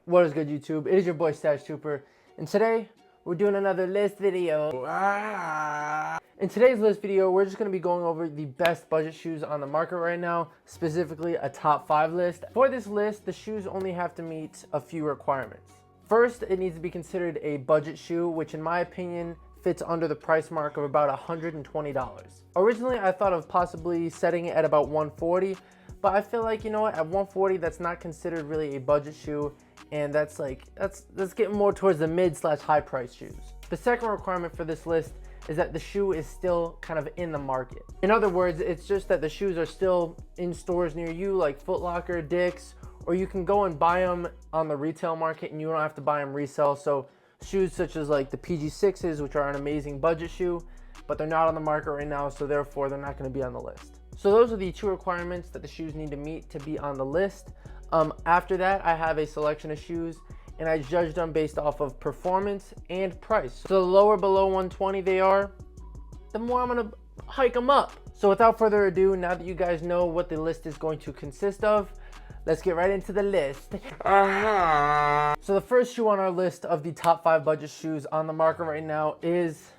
What is good, YouTube? It is your boy Stash Trooper, and today we're doing another list video. In today's list video, we're just going to be going over the best budget shoes on the market right now, specifically a top 5 list. For this list, the shoes only have to meet a few requirements. First, it needs to be considered a budget shoe, which in my opinion fits under the price mark of about $120. Originally, I thought of possibly setting it at about $140, but I feel like, you know what, at $140, that's not considered really a budget shoe, and that's getting more towards the mid/high price shoes. The second requirement for this list is that the shoe is still kind of in the market. In other words, it's just that the shoes are still in stores near you, like Foot Locker, Dick's, or you can go and buy them on the retail market and you don't have to buy them resale. So shoes such as like the PG6s, which are an amazing budget shoe, but they're not on the market right now, so therefore they're not going to be on the list. So those are the two requirements that the shoes need to meet to be on the list. After that, I have a selection of shoes and I judged them based off of performance and price. So the lower below 120 they are, the more I'm gonna hike them up. So without further ado, now that you guys know what the list is going to consist of, let's get right into the list. So the first shoe on our list of the top 5 budget shoes on the market right now is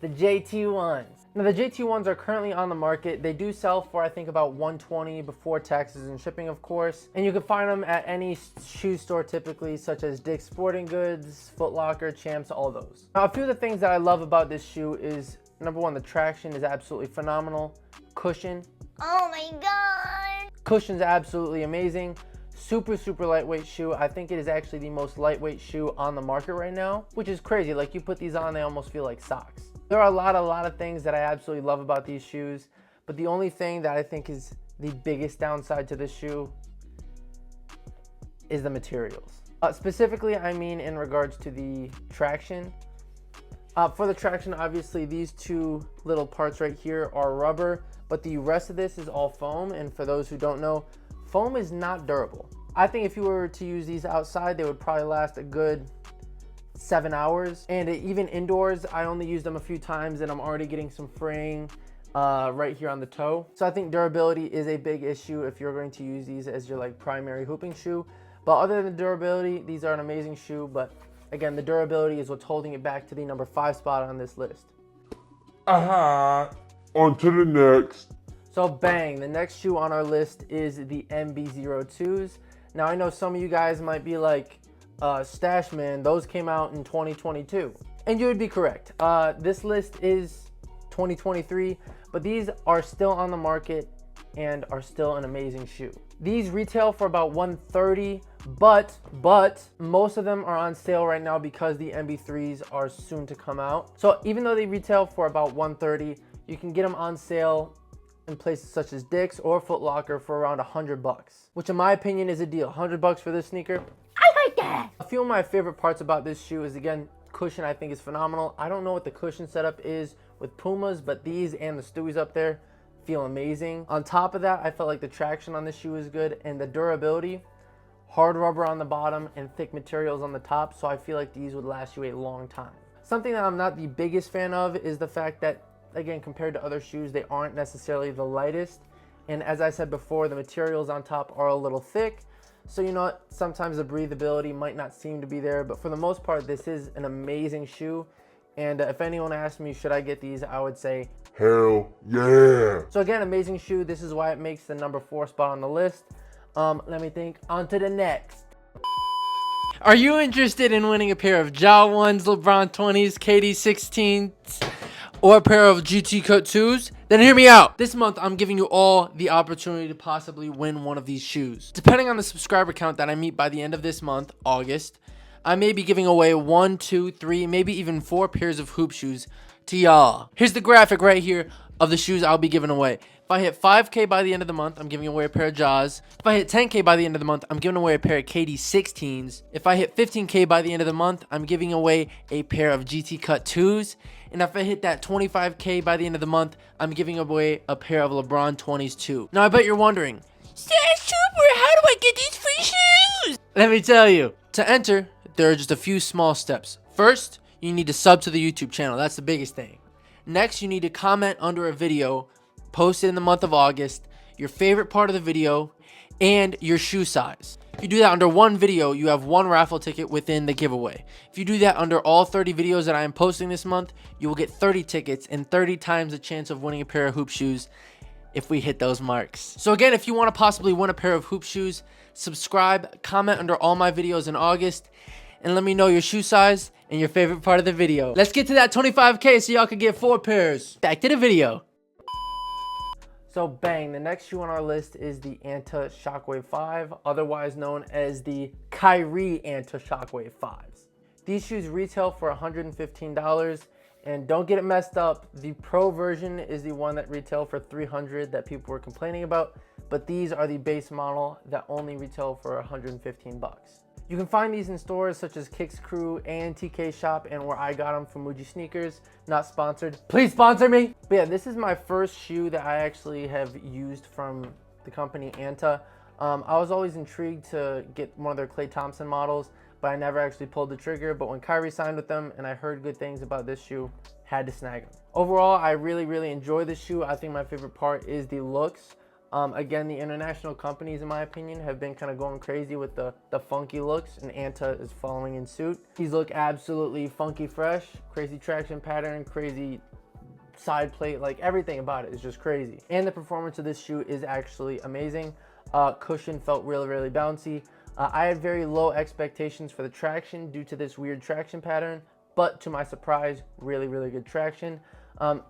the JT1s. Now the JT1s are currently on the market. They do sell for I think about $120 before taxes and shipping, of course. And you can find them at any shoe store typically, such as Dick's Sporting Goods, Foot Locker, Champs, all those. Now a few of the things that I love about this shoe is, number one, the traction is absolutely phenomenal. Cushion. Oh my god. Cushion's absolutely amazing. Super lightweight shoe. I think it is actually the most lightweight shoe on the market right now, which is crazy. Like, you put these on, they almost feel like socks. There are a lot of things that I absolutely love about these shoes, but the only thing that I think is the biggest downside to this shoe is the materials. Specifically, I mean in regards to the traction. For the traction, obviously these two little parts right here are rubber, but the rest of this is all foam, and for those who don't know, foam is not durable. I think if you were to use these outside, they would probably last a good 7 hours, and even indoors I only used them a few times and I'm already getting some fraying right here on the toe. So I think durability is a big issue if you're going to use these as your like primary hooping shoe. But other than durability, these are an amazing shoe, but again, the durability is what's holding it back to the number 5 spot on this list. On to the next. So bang, the next shoe on our list is the MB02s. Now I know some of you guys might be like, Stash man, those came out in 2022, and you would be correct. This list is 2023, but these are still on the market and are still an amazing shoe. These retail for about $130, but most of them are on sale right now because the MB3s are soon to come out. So even though they retail for about $130, you can get them on sale in places such as Dick's or Foot Locker for around $100, which in my opinion is a deal. $100 for this sneaker. I like that. A few of my favorite parts about this shoe is, again, cushion I think is phenomenal. I don't know what the cushion setup is with Pumas, but these and the Stewies up there feel amazing. On top of that, I felt like the traction on this shoe is good, and the durability, hard rubber on the bottom and thick materials on the top, so I feel like these would last you a long time. Something that I'm not the biggest fan of is the fact that, again, compared to other shoes, they aren't necessarily the lightest, and as I said before, the materials on top are a little thick. So you know what, sometimes the breathability might not seem to be there, but for the most part, this is an amazing shoe. And if anyone asked me, should I get these, I would say, hell yeah. So again, amazing shoe. This is why it makes the number 4 spot on the list. Let me think, on to the next. Are you interested in winning a pair of Ja 1s, LeBron 20s, KD 16s, or a pair of GT Cut 2s? Then hear me out. This month, I'm giving you all the opportunity to possibly win one of these shoes. Depending on the subscriber count that I meet by the end of this month, August, I may be giving away 1, 2, 3, maybe even 4 pairs of hoop shoes to y'all. Here's the graphic right here of the shoes I'll be giving away. If I hit 5K by the end of the month, I'm giving away a pair of Jaws. If I hit 10K by the end of the month, I'm giving away a pair of KD 16s. If I hit 15K by the end of the month, I'm giving away a pair of GT Cut 2s. And if I hit that 25K by the end of the month, I'm giving away a pair of LeBron 20s too. Now I bet you're wondering, Stash Trooper, how do I get these free shoes? Let me tell you. To enter, there are just a few small steps. First, you need to sub to the YouTube channel. That's the biggest thing. Next, you need to comment under a video posted in the month of August, your favorite part of the video, and your shoe size. If you do that under one video, you have one raffle ticket within the giveaway. If you do that under all 30 videos that I am posting this month, you will get 30 tickets and 30 times the chance of winning a pair of hoop shoes if we hit those marks. So again, if you want to possibly win a pair of hoop shoes, subscribe, comment under all my videos in August, and let me know your shoe size and your favorite part of the video. Let's get to that 25K so y'all can get 4 pairs. Back to the video. So bang, the next shoe on our list is the Anta Shockwave 5, otherwise known as the Kyrie Anta Shockwave 5s. These shoes retail for $115, and don't get it messed up, the Pro version is the one that retail for $300 that people were complaining about, but these are the base model that only retail for $115. You can find these in stores such as Kicks Crew and TK Shop, and where I got them from Muji Sneakers. Not sponsored. Please sponsor me! But yeah, this is my first shoe that I actually have used from the company Anta. I was always intrigued to get one of their Klay Thompson models, but I never actually pulled the trigger. But when Kyrie signed with them and I heard good things about this shoe, had to snag them. Overall, I really enjoy this shoe. I think my favorite part is the looks. Again, the international companies, in my opinion, have been kind of going crazy with the funky looks, and Anta is following in suit. These look absolutely funky fresh, crazy traction pattern, crazy side plate, like everything about it is just crazy. And the performance of this shoe is actually amazing. Cushion felt really bouncy. I had very low expectations for the traction due to this weird traction pattern, but to my surprise, really good traction.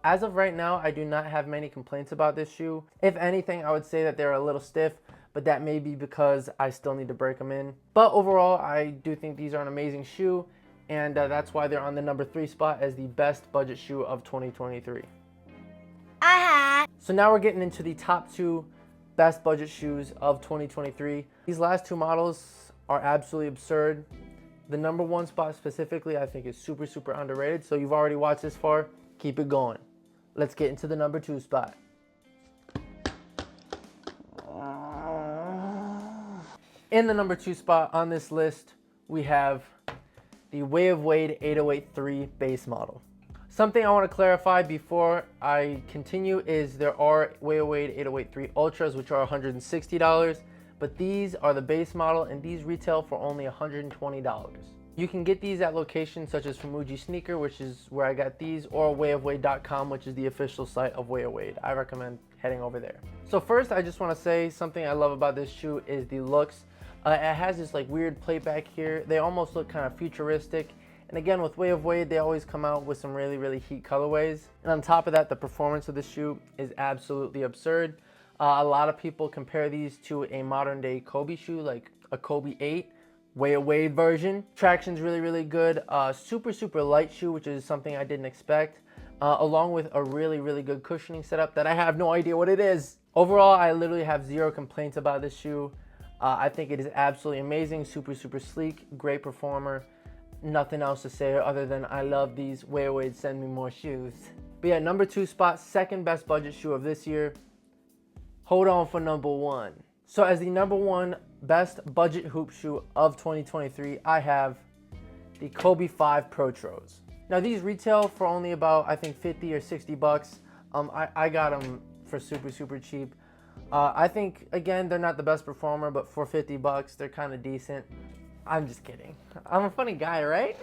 As of right now, I do not have many complaints about this shoe. If anything, I would say that they're a little stiff, but that may be because I still need to break them in. But overall, I do think these are an amazing shoe, and that's why they're on the number 3 spot as the best budget shoe of 2023. So now we're getting into the top 2 best budget shoes of 2023. These last 2 models are absolutely absurd. The number 1 spot specifically, I think, is super underrated. So you've already watched this far. Keep it going. Let's get into the number 2 spot. In the number 2 spot on this list, we have the Wade 808-3 base model. Something I want to clarify before I continue is there are Wade 808-3 Ultras, which are $160, but these are the base model, and these retail for only $120. You can get these at locations such as from Muji Sneaker, which is where I got these, or wayofwade.com, which is the official site of Way of Wade. I recommend heading over there. So first, I just want to say something I love about this shoe is the looks. It has this like weird plate back here. They almost look kind of futuristic. And again, with Way of Wade, they always come out with some really heat colorways. And on top of that, the performance of the shoe is absolutely absurd. A lot of people compare these to a modern day Kobe shoe, like a Kobe 8. Way of Wade version. Traction's really good. Super light shoe, which is something I didn't expect. Along with a really good cushioning setup that I have no idea what it is. Overall, I literally have 0 complaints about this shoe. I think it is absolutely amazing. Super sleek. Great performer. Nothing else to say other than I love these. Way of Wade, send me more shoes. But yeah, number 2 spot, second best budget shoe of this year. Hold on for number 1. So as the number 1 best budget hoop shoe of 2023, I have the Kobe 5 Protros. Now these retail for only about, I think, 50 or 60 bucks. I got them for super cheap. I think, again, they're not the best performer, but for 50 bucks, they're kind of decent. I'm just kidding. I'm a funny guy, right?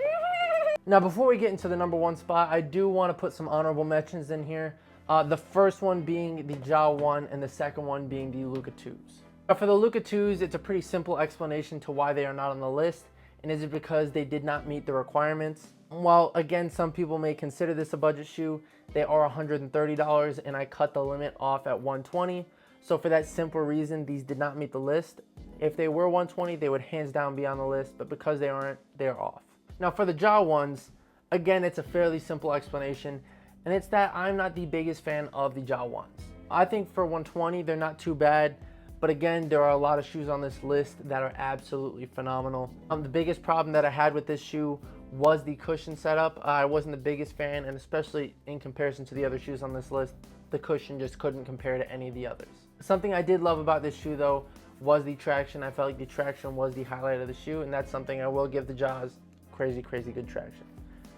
Now before we get into the number 1 spot, I do want to put some honorable mentions in here. The first one being the Ja 1 and the second one being the Luka 2s. For the Luka 2s, it's a pretty simple explanation to why they are not on the list, and is it because they did not meet the requirements. While again, some people may consider this a budget shoe, they are $130, and I cut the limit off at $120. So for that simple reason, these did not meet the list. If they were $120, they would hands down be on the list, but because they aren't, they're off. Now for the Ja 1s, again, it's a fairly simple explanation, and it's that I'm not the biggest fan of the Ja 1s. I think for $120, they're not too bad. But again, there are a lot of shoes on this list that are absolutely phenomenal. The biggest problem that I had with this shoe was the cushion setup. I wasn't the biggest fan, and especially in comparison to the other shoes on this list, the cushion just couldn't compare to any of the others. Something I did love about this shoe though was the traction. I felt like the traction was the highlight of the shoe, and that's something I will give the Jaws. Crazy good traction.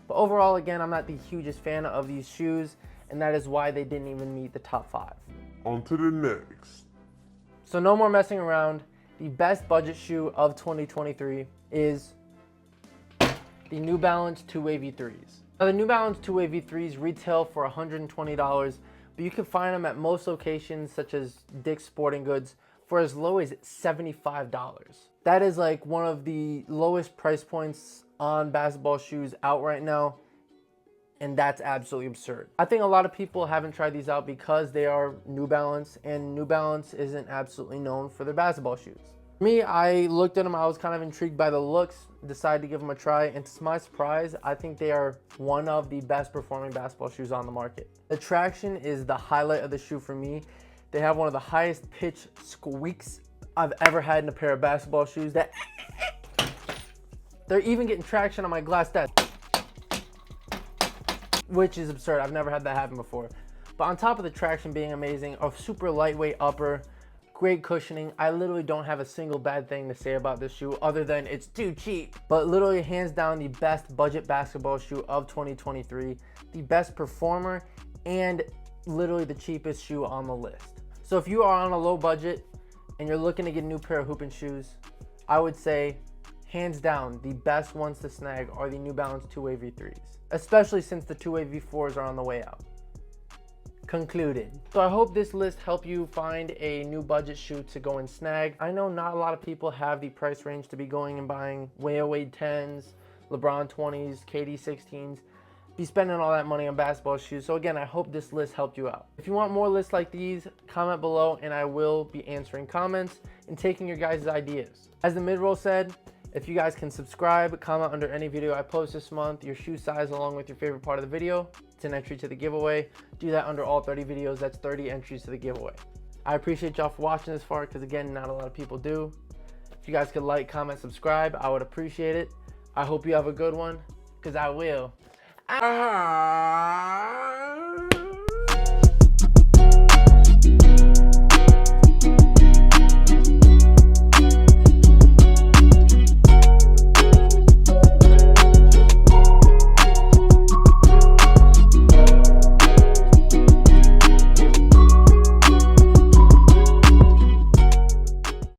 But overall, again, I'm not the hugest fan of these shoes, and that is why they didn't even meet the top 5. On to the next. So no more messing around. The best budget shoe of 2023 is the New Balance 2-Way V3s. Now the New Balance 2-Way V3s retail for $120, but you can find them at most locations such as Dick's Sporting Goods for as low as $75. That is like one of the lowest price points on basketball shoes out right now, and that's absolutely absurd. I think a lot of people haven't tried these out because they are New Balance, and New Balance isn't absolutely known for their basketball shoes. For me, I looked at them, I was kind of intrigued by the looks, decided to give them a try, and to my surprise, I think they are one of the best performing basketball shoes on the market. The traction is the highlight of the shoe for me. They have one of the highest pitch squeaks I've ever had in a pair of basketball shoes. They're even getting traction on my glass desk, which is absurd. I've never had that happen before. But on top of the traction being amazing, a super lightweight upper, great cushioning. I literally don't have a single bad thing to say about this shoe other than it's too cheap. But literally hands down the best budget basketball shoe of 2023, the best performer, and literally the cheapest shoe on the list. So if you are on a low budget and you're looking to get a new pair of hooping shoes, I would say hands down the best ones to snag are the New Balance 2-Way V3s, especially since the 2-Way V4s are on the way out. Concluded. So I hope this list helped you find a new budget shoe to go and snag. I know not a lot of people have the price range to be going and buying Wade 10s, LeBron 20s, KD 16s, be spending all that money on basketball shoes. So again, I hope this list helped you out. If you want more lists like these, comment below and I will be answering comments and taking your guys' ideas. As the mid-roll said, if you guys can subscribe, comment under any video I post this month, your shoe size along with your favorite part of the video. It's an entry to the giveaway. Do that under all 30 videos. That's 30 entries to the giveaway. I appreciate y'all for watching this far because again, not a lot of people do. If you guys could like, comment, subscribe, I would appreciate it. I hope you have a good one because I will.